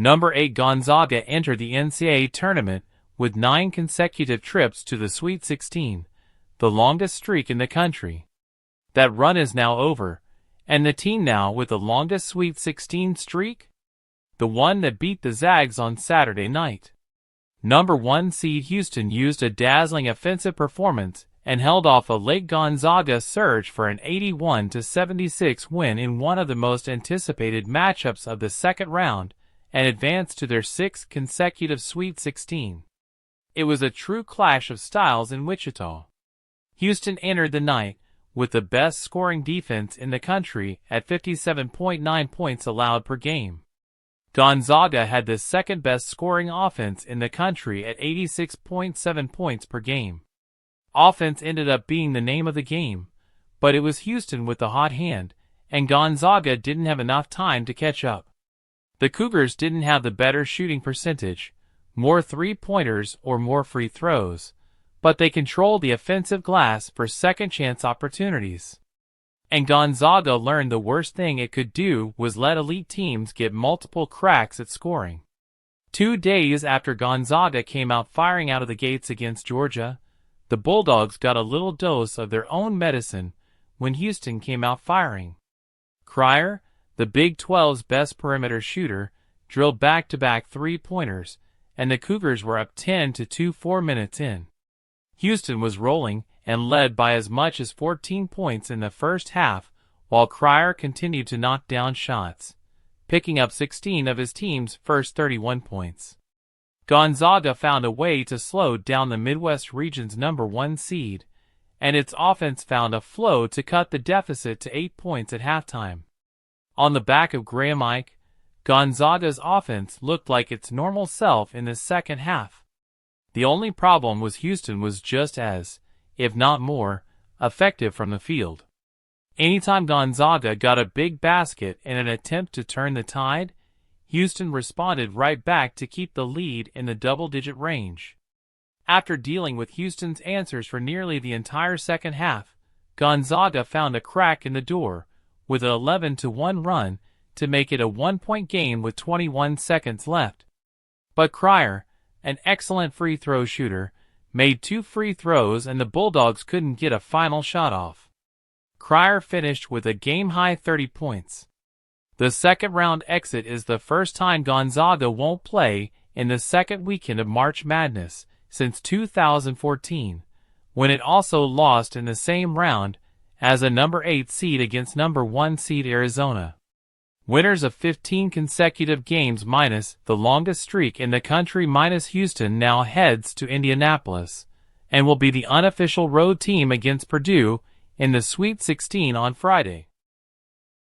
Number 8 Gonzaga entered the NCAA Tournament with 9 consecutive trips to the Sweet 16, the longest streak in the country. That run is now over, and the team now with the longest Sweet 16 streak? The one that beat the Zags on Saturday night. Number 1 seed Houston used a dazzling offensive performance and held off a late Gonzaga surge for an 81-76 win in one of the most anticipated matchups of the second round and advanced to their 6th consecutive Sweet 16. It was a true clash of styles in Wichita. Houston entered the night with the best scoring defense in the country at 57.9 points allowed per game. Gonzaga had the second best scoring offense in the country at 86.7 points per game. Offense ended up being the name of the game, but it was Houston with the hot hand, and Gonzaga didn't have enough time to catch up. The Cougars didn't have the better shooting percentage, more three-pointers or more free throws, but they controlled the offensive glass for second-chance opportunities. And Gonzaga learned the worst thing it could do was let elite teams get multiple cracks at scoring. 2 days after Gonzaga came out firing out of the gates against Georgia, the Bulldogs got a little dose of their own medicine when Houston came out firing. Cryer, the Big 12's best perimeter shooter, drilled back-to-back three-pointers, and the Cougars were up 10-2 4 minutes in. Houston was rolling and led by as much as 14 points in the first half, while Cryer continued to knock down shots, picking up 16 of his team's first 31 points. Gonzaga found a way to slow down the Midwest region's number 1 seed, and its offense found a flow to cut the deficit to 8 points at halftime. On the back of Graham Ike, Gonzaga's offense looked like its normal self in the second half. The only problem was Houston was just as, if not more, effective from the field. Anytime Gonzaga got a big basket in an attempt to turn the tide, Houston responded right back to keep the lead in the double-digit range. After dealing with Houston's answers for nearly the entire second half, Gonzaga found a crack in the door with an 11-1 run to make it a 1-point game with 21 seconds left. But Cryer, an excellent free throw shooter, made 2 free throws and the Bulldogs couldn't get a final shot off. Cryer finished with a game-high 30 points. The second-round exit is the first time Gonzaga won't play in the second weekend of March Madness since 2014, when it also lost in the same round as a number 8 seed against number 1 seed Arizona. Winners of 15 consecutive games minus the longest streak in the country minus Houston now heads to Indianapolis and will be the unofficial road team against Purdue in the Sweet 16 on Friday.